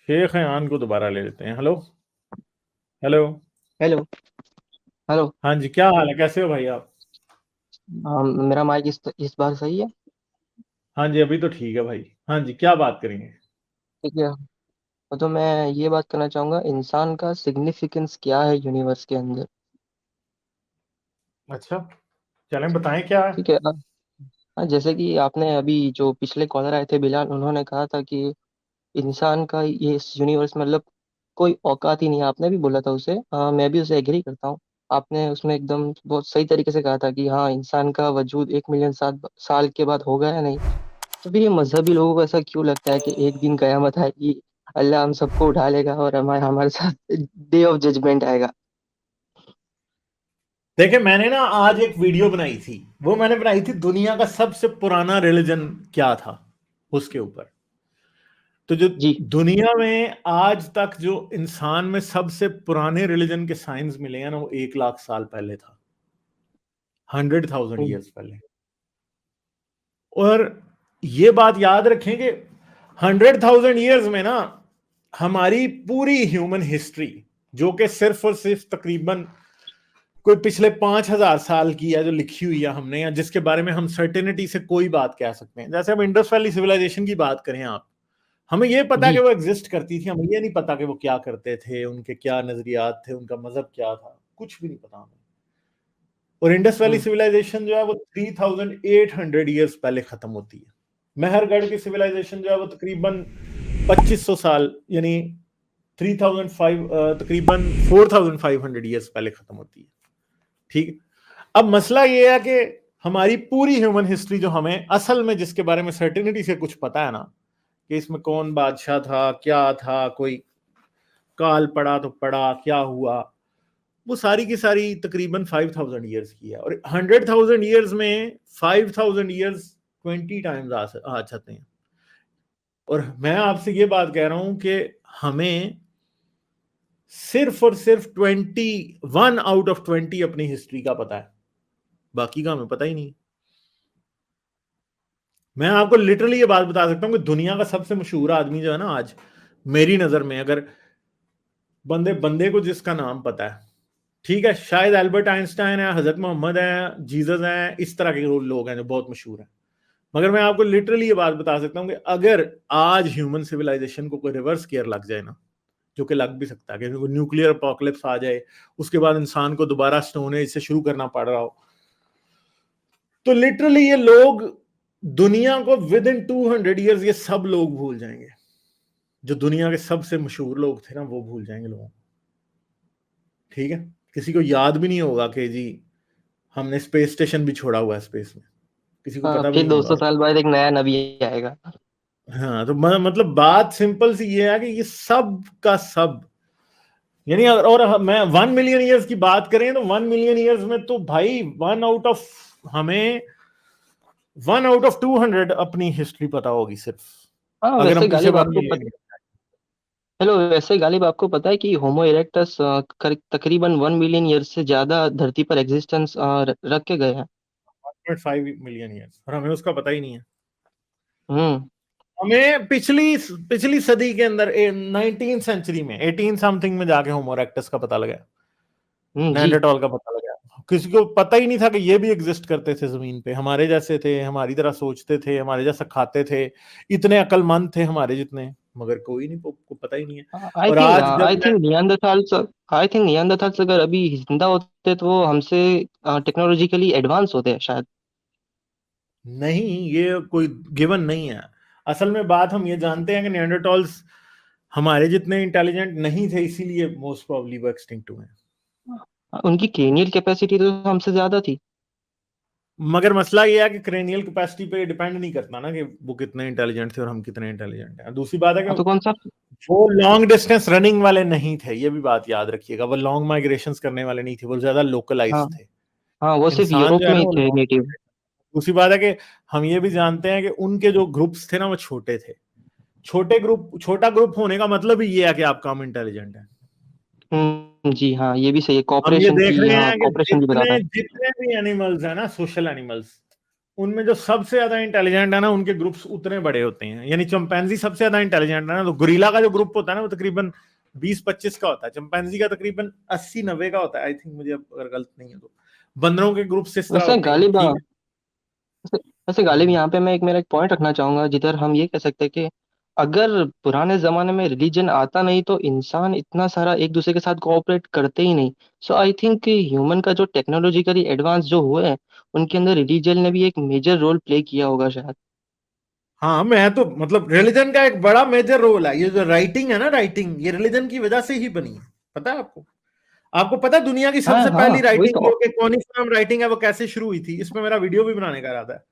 शेख यान को दोबारा ले लेते हैं। हेलो। हेलो। हेलो। हेलो। हाँ जी, क्या हाल है, कैसे हो भाई आप? मेरा माइक इस बार सही है? हाँ जी, अभी तो ठीक है भाई। हाँ जी, क्या बात करेंगे? ठीक है। तो मैं ये बात करना चाहूँगा, इंसान का सिग्निफिकेंस क्या है यूनिवर्स के अंदर। अच्छा, चलें बताएं क्या है। ठीक है। हाँ, जैसे कि आपने अभी जो पिछले कॉलर आए थे बिलाल, उन्होंने कहा था कि इंसान का ये इस यूनिवर्स में मतलब कोई औकात ही नहीं है। आपने भी बोला था उसे, मैं भी उसे एग्री करता हूँ। आपने उसमें एकदम बहुत सही तरीके से कहा था कि हाँ, इंसान का वजूद 1 मिलियन साल के बाद होगा या नहीं। तो फिर ये मजहबी लोगों को ऐसा क्यों लगता है कि एक दिन कयामत आएगी, अल्लाह हम सबको उठा लेगा और हमारे हमारे साथ डे ऑफ जजमेंट आएगा। देखिए, मैंने ना आज एक वीडियो बनाई थी। वो मैंने बनाई थी दुनिया का सबसे पुराना रिलीजन क्या था, उसके ऊपर। तो जो जी। दुनिया में आज तक जो इंसान में सबसे पुराने रिलीजन के साइंस मिले हैं ना, वो 1 लाख साल पहले था। 100,000 ईयर्स पहले। और ये बात याद रखें कि 100,000 ईयर्स में ना, हमारी पूरी ह्यूमन हिस्ट्री, जो कि सिर्फ और सिर्फ तकरीबन कोई पिछले 5,000 साल की है, जो लिखी हुई है हमने, या जिसके बारे में हम सर्टेनिटी से कोई बात कह सकते हैं। जैसे हम इंडस वैली सिविलाइजेशन की बात करें, आप, हमें यह पता है कि जी। वो एग्जिस्ट करती थी, हमें यह नहीं पता कि वो क्या करते थे, उनके क्या नजरियात थे, उनका मजहब क्या था, कुछ भी नहीं पता हमें। और इंडस वैली हम्म। सिविलाइजेशन जो है वो 3,800 ईयर्स पहले खत्म होती है। मेहरगढ़ की सिविलाइजेशन जो है वो तकरीबन 2500 साल, यानी 3,005, तकरीबन 4,500 ईयर्स पहले खत्म होती है। ठीक है। अब मसला ये है कि हमारी पूरी ह्यूमन हिस्ट्री, जो हमें असल में जिसके बारे में सर्टिनिटी से कुछ पता है ना, कि इसमें कौन बादशाह था, क्या था, कोई काल पड़ा तो पड़ा, क्या हुआ, वो सारी की सारी तकरीबन 5,000 ईयर्स की है। और 100,000 ईयर्स में 5,000 ईयर्स 20 टाइम्स आ जाते हैं। और मैं आपसे ये बात कह रहा हूं कि हमें सिर्फ और सिर्फ 21 आउट ऑफ 20 अपनी हिस्ट्री का पता है, बाकी का हमें पता ही नहीं। मैं आपको लिटरली ये बात बता सकता हूं कि दुनिया का सबसे मशहूर आदमी जो है ना आज, मेरी नजर में, अगर बंदे बंदे को जिसका नाम पता है, ठीक है, शायद एल्बर्ट आइंस्टाइन है, हजरत मोहम्मद है, जीसस है, इस तरह के लोग हैं जो बहुत मशहूर हैं। मगर मैं आपको लिटरली ये बात बता सकता हूं कि अगर आज ह्यूमन सिविलाइजेशन को कोई रिवर्स गियर लग जाए ना, जो कि लग भी सकता है, कि न्यूक्लियर अपोकलिप्स आ जाए, उसके बाद इंसान को दोबारा स्टोन एज से शुरू करना पड़ रहा हो, तो लिटरली ये लोग दुनिया को विद इन 200 ईयर्स ये सब लोग भूल जाएंगे। जो दुनिया के सबसे मशहूर लोग थे ना, वो भूल जाएंगे लोगों को। ठीक है। किसी को याद भी नहीं होगा कि जी हमने स्पेस स्टेशन भी छोड़ा हुआ है स्पेस में, किसी को हाँ, पता भी फिर नहीं 200 होगा। साल बाद एक नया नबी आएगा। हाँ, तो मतलब बात सिंपल सी ये है कि ये सब का सब, यानी और मैं 1 मिलियन ईयर्स की बात करें तो 1 मिलियन ईयर्स में तो भाई हमें 1 आउट ऑफ 200 अपनी हिस्ट्री पता होगी सिर्फ, हाँ, अगर हम वैसे पीछे गालिब आपको 1 मिलियन। हेलो, वैसे गालिब आपको पता है कि होमो इरेक्टस तकरीबन 1 मिलियन ईयर से ज्यादा धरती पर एग्जिस्टेंस रख के गए हैं। 1.5 मिलियन ईयर्स, और हमें उसका पता ही नहीं है। हम्म। हमें पिछली पिछली सदी के अंदर 19th सेंचुरी में 18 समथिंग में जाके होमो इरेक्टस का पता लगा, जी। नेanderथल का पता लगा। किसी को पता ही नहीं था कि ये भी एग्जिस्ट करते थे जमीन पे, हमारे जैसे थे, हमारी तरह सोचते थे, हमारे जैसा खाते थे, इतने अक्लमंद थे हमारे जितने, मगर कोई नहीं को पता ही नहीं है। आई और थिंक आज जब आई मैं, थिंक नियांडरथाल्स आई थिंक नियांडरथाल्स अगर अभी जिंदा होते तो वो हमसे टेक्नोलॉजिकली एडवांस होते हैं शायद। नहीं, ये कोई गिवन नहीं है। असल में बात हम ये जानते हैं कि निएंडरटॉल्स हमारे जितने इंटेलिजेंट नहीं थे, इसीलिए मोस्ट प्रोबब्ली वो एक्सटिंक्ट हुए हैं। उनकी क्रेनियल कैपेसिटी तो हमसे ज्यादा थी। मगर मसला ये है कि क्रेनियल कैपेसिटी पे डिपेंड नहीं करता ना कि वो कितने इंटेलिजेंट थे और हम कितने इंटेलिजेंट हैं। दूसरी बात है कि हाँ, तो कौन सा? वो लॉन्ग डिस्टेंस रनिंग वाले नहीं थे, ये भी बात याद रखिएगा। वो लॉन्ग माइग्रेशंस करने वाले नहीं थे, वो ज्यादा लोकलाइज हाँ। थे। हाँ, वो सिर्फ इंसान जो यूरोप है में ना ही वो थे लॉन्ग। नेटिव। दूसरी बात है कि हम ये भी जानते हैं कि उनके जो ग्रुप्स थे ना वो छोटे थे। छोटा ग्रुप होने का मतलब ही ये है कि आप कम इंटेलिजेंट है। जी हाँ, ये भी सही है, हम ये कॉपरेशन देख की, रहे हाँ, हैं कि कॉपरेशन भी बताता जितने है। जितने भी एनिमल्स है ना, सोशल एनिमल्स, उनमें जो सबसे ज्यादा इंटेलिजेंट है ना, उनके ग्रुप्स उतने बड़े होते हैं। यानी चिंपैंजी सबसे ज्यादा इंटेलिजेंट है ना, तो गोरिल्ला का जो ग्रुप होता है ना वो तकरीबन 20-25 का होता है, चिंपैंजी का तकरीबन 80-90 का होता है, आई थिंक, मुझे अगर गलत नहीं है तो। बंदरों के ग्रुप्स इस तरह वैसे होते हैं, गालिब ठीक वैसे वैसे है। गालिब यहाँ पे मैं मेरा एक पॉइंट रखना चाहूंगा, जिधर हम ये कह सकते हैं कि अगर पुराने जमाने में रिलीजन आता नहीं तो इंसान इतना सारा एक दूसरे के साथ कोऑपरेट करते ही नहीं। सो आई थिंक कि ह्यूमन का जो टेक्नोलॉजिकली एडवांस जो हुए हैं, उनके अंदर रिलीजन ने भी एक मेजर रोल प्ले किया होगा शायद। हाँ, मैं तो मतलब रिलीजन का एक बड़ा मेजर रोल है, ये जो राइटिंग है ना, राइटिंग ये रिलीजन की वजह से ही बनी है। पता है आपको? आपको पता है दुनिया की हाँ सबसे हाँ, पहली वही राइटिंग तो। जो कि कॉनिफॉर्म राइटिंग है वो कैसे शुरू हुई थी? इसमें मेरा वीडियो भी बनाने का इरादा है,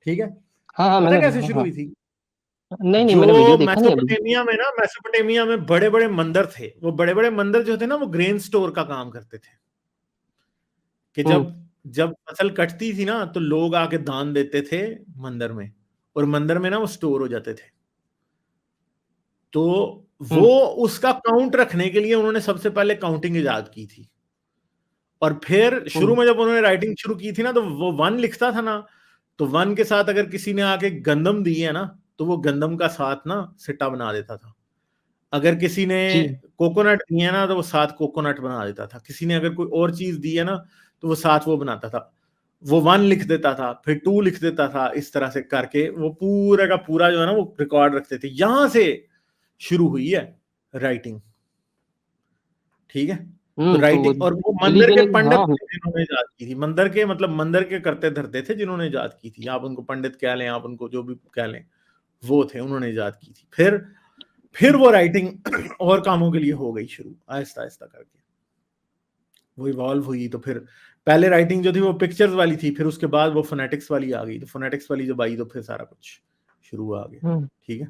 ठीक है। हाँ हाँ, पता है मैंने कैसे हाँ शुरू हाँ। हुई थी? नहीं नहीं, जो मैंने वीडियो देखा नहीं अभी। मेसोपोटामिया में ना, मेसोपोटामिया में बड़े बड़े मंदिर थे, वो बड़े बड़े मंदिर जो थे ना वो ग्रेन स्टोर का काम करते थे। कि हम्म जब जब फसल कटती थी ना तो लोग आके दान देते थे मंदिर में, और मंदिर में ना वो स्टोर हो जाते थे। तो वो हम्म उसका काउंट रखने के लिए उन्होंने सबसे पहले काउंटिंग इजाद की थी। और फिर शुरू हम्म में जब उन्होंने राइटिंग शुरू की थी ना, तो वो वन लिखता था ना, तो वन के साथ अगर किसी ने आके गंदम दी है ना, तो वो गंदम का साथ ना सिट्टा बना देता था। अगर किसी ने जी। कोकोनट दी है ना, तो वो साथ कोकोनट बना देता था। किसी ने अगर कोई और चीज दी है ना, तो वो साथ वो बनाता था। वो वन लिख देता था, फिर टू लिख देता था, इस तरह से करके वो पूरा का पूरा जो है ना वो रिकॉर्ड रखते थे। यहां से शुरू हुई है राइटिंग, ठीक है। तो तो राइटिंग, और वो मंदिर रिलीजन के एक, पंडित हाँ। थे जिन्होंने इजाद की थी। मंदिर के मतलब मंदिर के करते धरते थे जिन्होंने इजाद की थी। आप उनको पंडित कह लें, आप उनको जो भी कह लें, वो थे, उन्होंने इजाद की थी। फिर वो राइटिंग और कामों के लिए हो गई शुरू, आहिस्ता आहिस्ता करके वो इवॉल्व हुई। तो फिर पहले राइटिंग जो थी वो पिक्चर्स वाली थी, फिर उसके बाद वो फोनेटिक्स वाली आ गई। तो फोनेटिक्स वाली जब आई तो फिर सारा कुछ शुरू आ गया, हम्म ठीक है।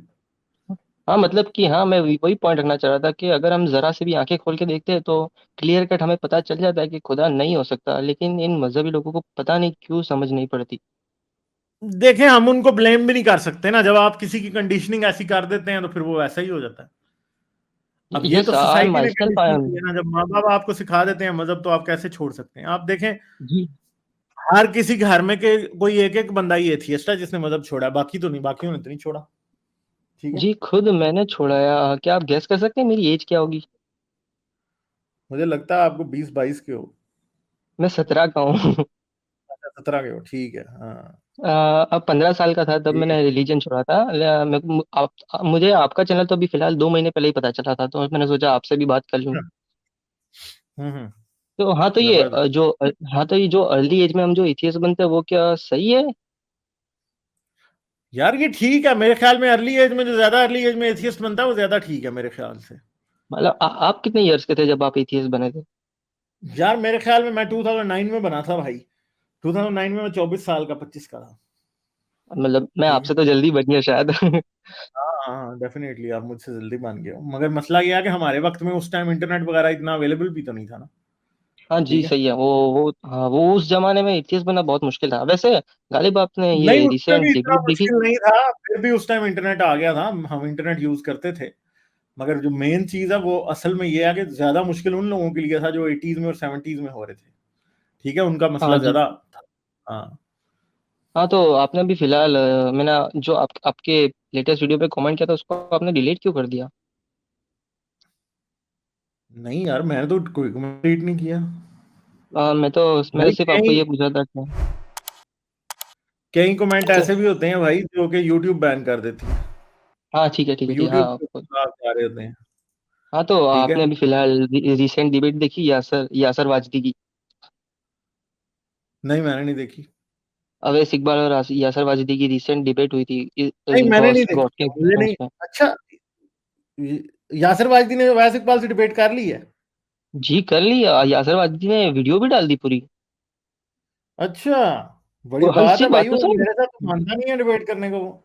हाँ, मतलब कि हाँ, मैं वही पॉइंट रखना चाह रहा था कि अगर हम जरा से भी आंखें खोल के देखते हैं तो क्लियर कट हमें पता चल जाता है कि खुदा नहीं हो सकता, लेकिन इन मजहबी लोगों को पता नहीं क्यों समझ नहीं पड़ती। देखें, हम उनको ब्लेम भी नहीं कर सकते ना, जब आप किसी की कंडीशनिंग ऐसी कर देते हैं तो फिर वो ऐसा ही हो जाता है। अब ये तो यस, आई सोसाइटी ने my self I conditioning am. की है ना, जब माँ बाप आपको सिखा देते हैं मजहब, तो आप कैसे छोड़ सकते हैं? आप देखें, जी हर किसी घर में के कोई एक एक बंदा ही एथियस्ट है जिसने मजहब छोड़ा है, बाकी तो नहीं, बाकियों ने तो नहीं छोड़ा, ठीक है। जी, खुद मैंने छोड़ाया। क्या आप गैस कर सकते हैं मेरी एज क्या होगी? मुझे लगता है आपको 20-22 के हो। मैं 17 का हूँ। 17 के हो, ठीक है, हाँ। अब 15 साल का था तब ठीक मैंने रिलीजन छोड़ा था। मुझे आपका चैनल तो अभी फिलहाल 2 महीने पहले ही पता चला था, तो मैंने सोचा आपसे भी बात कर लूँ। है। हम्म। तो हाँ, तो ये जबरदस्त। हाँ, तो ये जो अर्ली एज में हम जो एथियस्ट बनते हैं वो क्या सही है? यार ये ठीक है मेरे ख्याल में, अर्ली एज में जो ज्यादा अर्ली एज में एथियस्ट बनता है वो ज्यादा ठीक है मेरे ख्याल से। मतलब आप कितने इयर्स के थे जब आप एथियस्ट बने थे? यार मेरे ख्याल में मैं 2009 में बना था भाई। 2009 में मैं 24 साल का, 25 का था, मतलब मैं ठीक है। आपसे तो जल्दी बन गया शायद। हाँ हाँ, डेफिनेटली आप मुझसे जल्दी मान गए हो, मगर मसला ये है कि हमारे वक्त में उस टाइम इंटरनेट वगैरह इतना अवेलेबल भी तो नहीं था ना, हाँ जी, ठीक है। सही है। वो हाँ, वो उस जमाने में एथियस्ट बनना बहुत मुश्किल था वैसे। गालिब, आपने नहीं, ये उसमें भी रिसेंट इतना डिबेट देखी? मुश्किल नहीं था, फिर भी उस टाइम इंटरनेट आ गया था, हम इंटरनेट यूज करते थे। मगर जो मेन चीज है वो असल में ये है कि ज्यादा मुश्किल उन लोगों के लिए था जो 80s में और 70s में हो रहे थे, ठीक है, उनका हाँ मसला जी। ज्यादा था। हाँ। हाँ, तो आपने अभी फिलहाल मैंने जो आपके लेटेस्ट वीडियो पे कमेंट किया था उसको आपने डिलीट क्यों कर दिया? नहीं यार, मैंने तो कोई कमेंट नहीं किया मैंने भाई। सिर्फ आपको कई ये पूछा था कि कई कमेंट च- ऐसे भी होते हैं भाई जो कि यूट्यूब बैन कर देती है। हाँ ठीक है, ठीक वो है, ठीक है, हाँ यूट्यूब के खिलाफ जा रहे होते हैं, हाँ, तो ठीक है। आपने अभी फिलहाल रिसेंट डिबेट देखी यासर वाजदी की? नहीं, मैंने नहीं देखी। अवैस इकबाल और यासर वाजदी की रिसेंट डिबेट हुई थी नहीं, मैंने नहीं गॉस देखी, मुझे ब्रॉडकास्ट नहीं। में। अच्छा, यासिर वाजदी ने वैस इकबाल से डिबेट कर ली है? जी, कर ली। यासर वाजदी ने वीडियो भी डाल दी पूरी। अच्छा, बड़ी और हंस बात जी, है भाई, बात तो वो सुनो। मेरे साथ तो मानता नहीं है डिबेट करने को वो।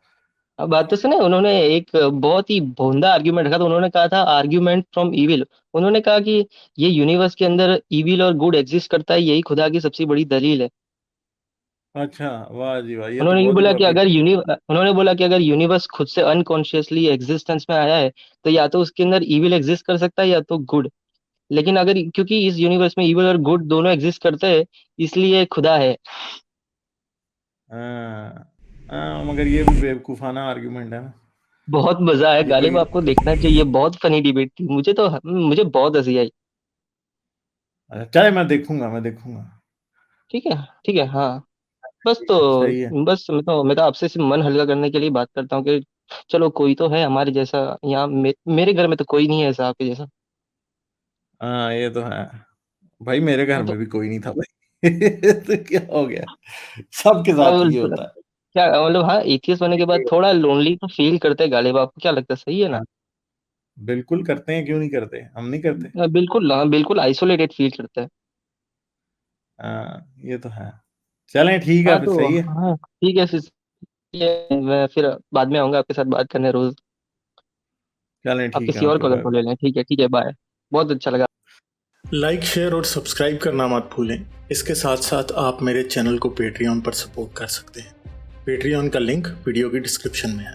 अब बात तो सुने, उन्होंने एक बहुत ही भोंदा आर्ग्यूमेंट रखा था। उन्होंने कहा था आर्ग्यूमेंट फ्रॉम इविल। उन्होंने कहा कि ये यूनिवर्स के अंदर इविल और गुड एग्जिस्ट करता है, यही खुदा की सबसे बड़ी दलील है। अच्छा, वाह जी वाह, ये तो बहुत ही वाकई। उन्होंने बोला कि अगर यूनिवर्स खुद से अनकॉन्शियसली एग्जिस्टेंस में आया है तो या तो उसके अंदर इविल एग्जिस्ट कर सकता है या तो गुड। लेकिन अगर क्योंकि इस यूनिवर्स में इविल और गुड दोनों एग्जिस्ट करते हैं, इसलिए खुदा है। मगर ये भी बेवकूफाना आर्ग्यूमेंट है ना। बहुत मजा आया ये गालिब, कोई आपको देखना चाहिए, बहुत फनी डिबेट थी, मुझे बहुत हंसी आई। चले, मैं देखूंगा। ठीक है, ठीक है, हाँ। बस ठीक तो है, सही है। मैं तो आपसे सिर्फ मन हल्का करने के लिए बात करता हूँ कि चलो कोई तो है हमारे जैसा यहाँ, मेरे घर में तो कोई नहीं है ऐसा आपके जैसा। हाँ, ये तो है भाई, मेरे घर हाँ में तो भी कोई नहीं था भाई। तो क्या हो गया, सबके साथ अब ये होता है। क्या मतलब, हाँ एथियस्ट होने के बाद थोड़ा लोनली तो फील करते हैं गालिब, आपको क्या लगता है, सही है ना? हाँ, बिल्कुल करते हैं, क्यों नहीं करते, हम नहीं करते। बिल्कुल, हाँ बिल्कुल आइसोलेटेड फील करते हैं। हाँ, ये तो है। चलें, ठीक है हाँ फिर, तो सही है। हाँ ठीक है फिर, मैं फिर बाद में आऊंगा आपके साथ बात करने रोज। चलें, आप ठीक है, किसी और ओके, कॉलर बाय को ले बाय। लें, ठीक है, ठीक है, बाय। बहुत अच्छा लगा। लाइक, शेयर और सब्सक्राइब करना मत भूलें। इसके साथ साथ आप मेरे चैनल को पेट्रियन पर सपोर्ट कर सकते हैं। पेट्रियन का लिंक वीडियो की डिस्क्रिप्शन में है।